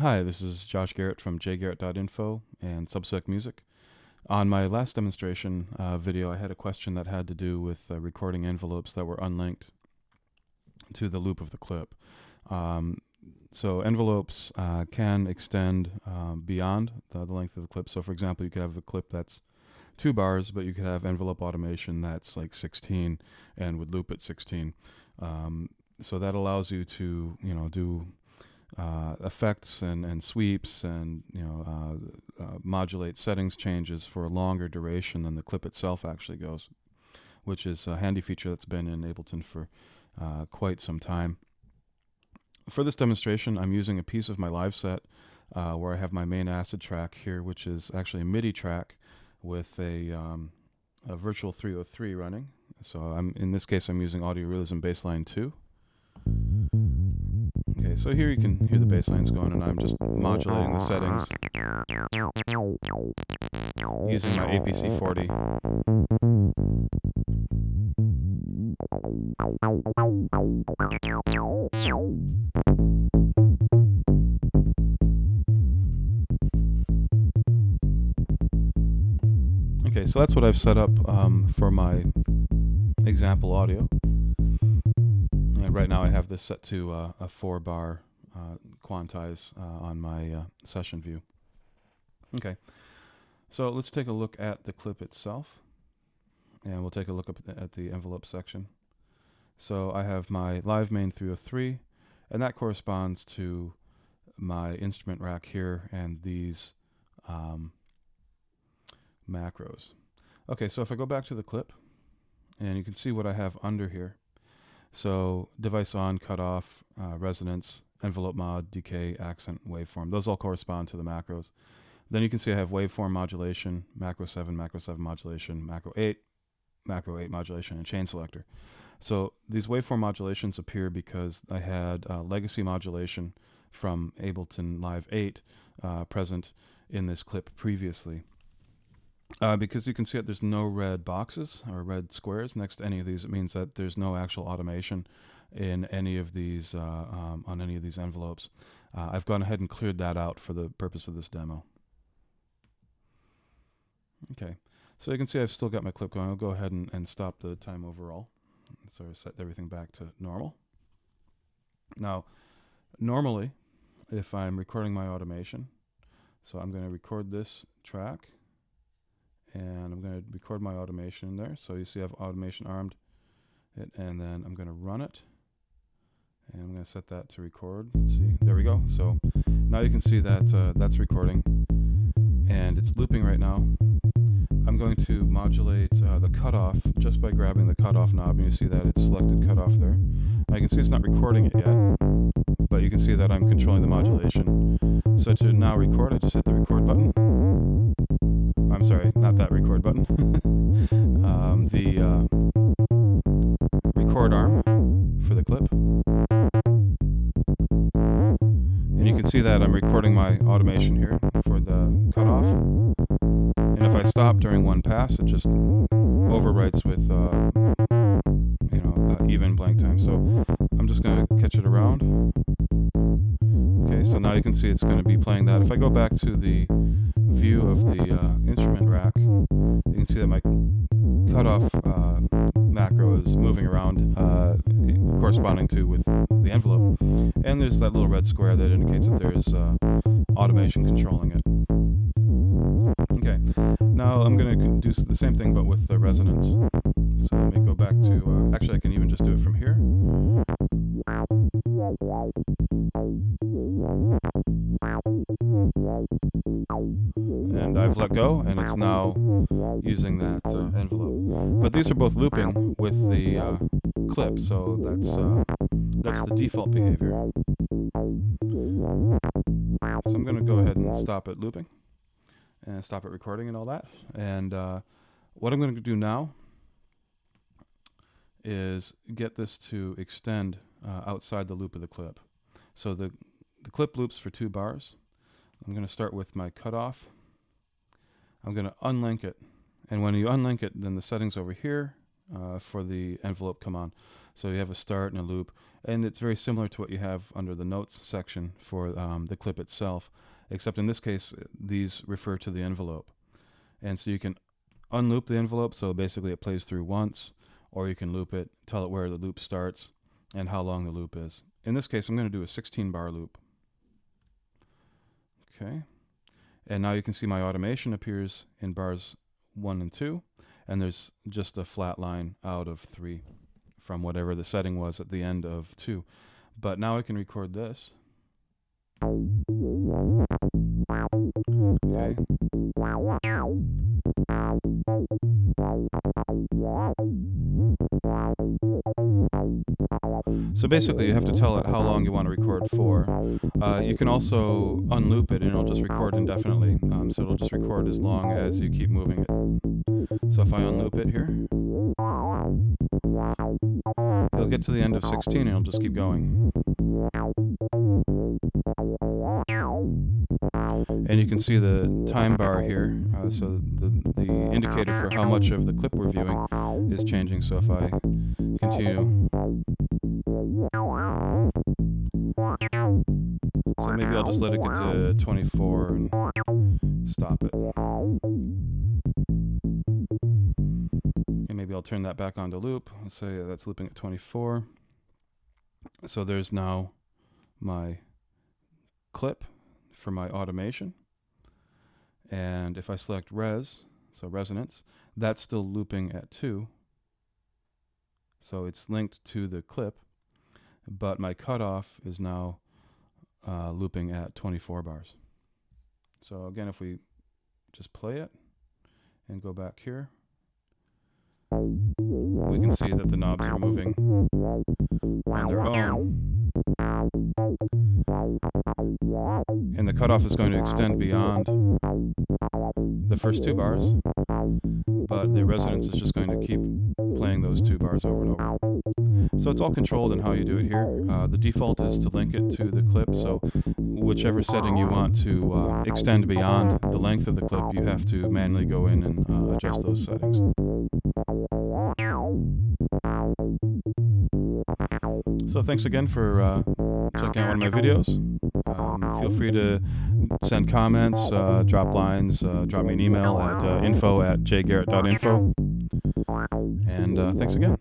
Hi, this is Josh Garrett from jgarrett.info and Subspec Music. On my last demonstration video, I had a question that had to do with recording envelopes that were unlinked to the loop of the clip. So envelopes can extend beyond the length of the clip. So for example, you could have a clip that's 2 bars, but you could have envelope automation that's like 16 and would loop at 16. So that allows you to, do effects and sweeps and modulate settings changes for a longer duration than the clip itself actually goes, which is a handy feature that's been in Ableton for quite some time. For this demonstration, I'm using a piece of my live set where I have my main acid track here, which is actually a MIDI track with a virtual 303 running. So in this case, I'm using Audio Realism Bassline 2. Okay, so here you can hear the bass lines going, and I'm just modulating the settings using my APC 40. Okay, so that's what I've set up for my example audio. And right now I have this set to a 4-bar quantize on my session view. Okay, so let's take a look at the clip itself, and we'll take a look at the envelope section. So I have my live main 303, and that corresponds to my instrument rack here and these macros. Okay, so if I go back to the clip, and you can see what I have under here. So device on, cutoff, resonance, envelope mod, decay, accent, waveform. Those all correspond to the macros. Then you can see I have waveform modulation, macro 7 modulation, macro 8 modulation, and chain selector. So these waveform modulations appear because I had legacy modulation from Ableton Live 8 present in this clip previously. Because you can see that there's no red boxes or red squares next to any of these, it means that there's no actual automation in any of these on any of these envelopes. I've gone ahead and cleared that out for the purpose of this demo. Okay, so you can see I've still got my clip going. I'll go ahead and stop the time overall. So I set everything back to normal. Now, normally, if I'm recording my automation, so I'm going to record this track, and I'm going to record my automation in there. So you see I have automation armed, and then I'm going to run it, and I'm going to set that to record. Let's see, there we go. So now you can see that that's recording, and it's looping right now. I'm going to modulate the cutoff just by grabbing the cutoff knob, and you see that it's selected cutoff there. Now you can see it's not recording it yet, but you can see that I'm controlling the modulation. So to now record, I just hit the record button. I'm sorry, not that record button. The record arm for the clip. And you can see that I'm recording my automation here for the cutoff. And if I stop during one pass, it just overwrites with even blank time. So I'm just going to catch it around. Okay, so now you can see it's going to be playing that. If I go back to the view of the instrument rack, you can see that my cutoff macro is moving around, corresponding to with the envelope. And there's that little red square that indicates that there is automation controlling it. Okay, now I'm going to do the same thing but with the resonance. So let me go back to, actually I can even just do it from here. And I've let go, and it's now using that envelope. But these are both looping with the clip, so that's the default behavior. So I'm going to go ahead and stop it looping, and stop it recording and all that. And what I'm going to do now is get this to extend outside the loop of the clip. So the clip loops for 2 bars. I'm going to start with my cutoff. I'm going to unlink it. And when you unlink it, then the settings over here for the envelope come on. So you have a start and a loop, and it's very similar to what you have under the notes section for the clip itself, except in this case these refer to the envelope. And so you can unloop the envelope, so basically it plays through once, or you can loop it, tell it where the loop starts and how long the loop is. In this case I'm going to do a 16 bar loop. Okay, and now you can see my automation appears in bars 1 and 2, and there's just a flat line out of 3 from whatever the setting was at the end of 2. But now I can record this. Okay. So basically you have to tell it how long you want to record for. You can also unloop it and it'll just record indefinitely. So it'll just record as long as you keep moving it. So if I unloop it here, it'll get to the end of 16 and it'll just keep going. And you can see the time bar here, so the indicator for how much of the clip we're viewing is changing. So if I continue, so maybe I'll just let it get to 24 and stop it. And maybe I'll turn that back on to loop. Let's say that's looping at 24. So there's now my clip for my automation. And if I select res, so resonance, that's still looping at 2. So it's linked to the clip, but my cutoff is now looping at 24 bars. So again, if we just play it and go back here, we can see that the knobs are moving on their own. And the cutoff is going to extend beyond the first 2 bars, but the resonance is just going to keep playing those 2 bars over and over. So it's all controlled in how you do it here. The default is to link it to the clip, so whichever setting you want to extend beyond the length of the clip, you have to manually go in and adjust those settings. So thanks again for checking out one of my videos. Feel free to send comments, drop lines, drop me an email at info@jgarrett.info. And thanks again.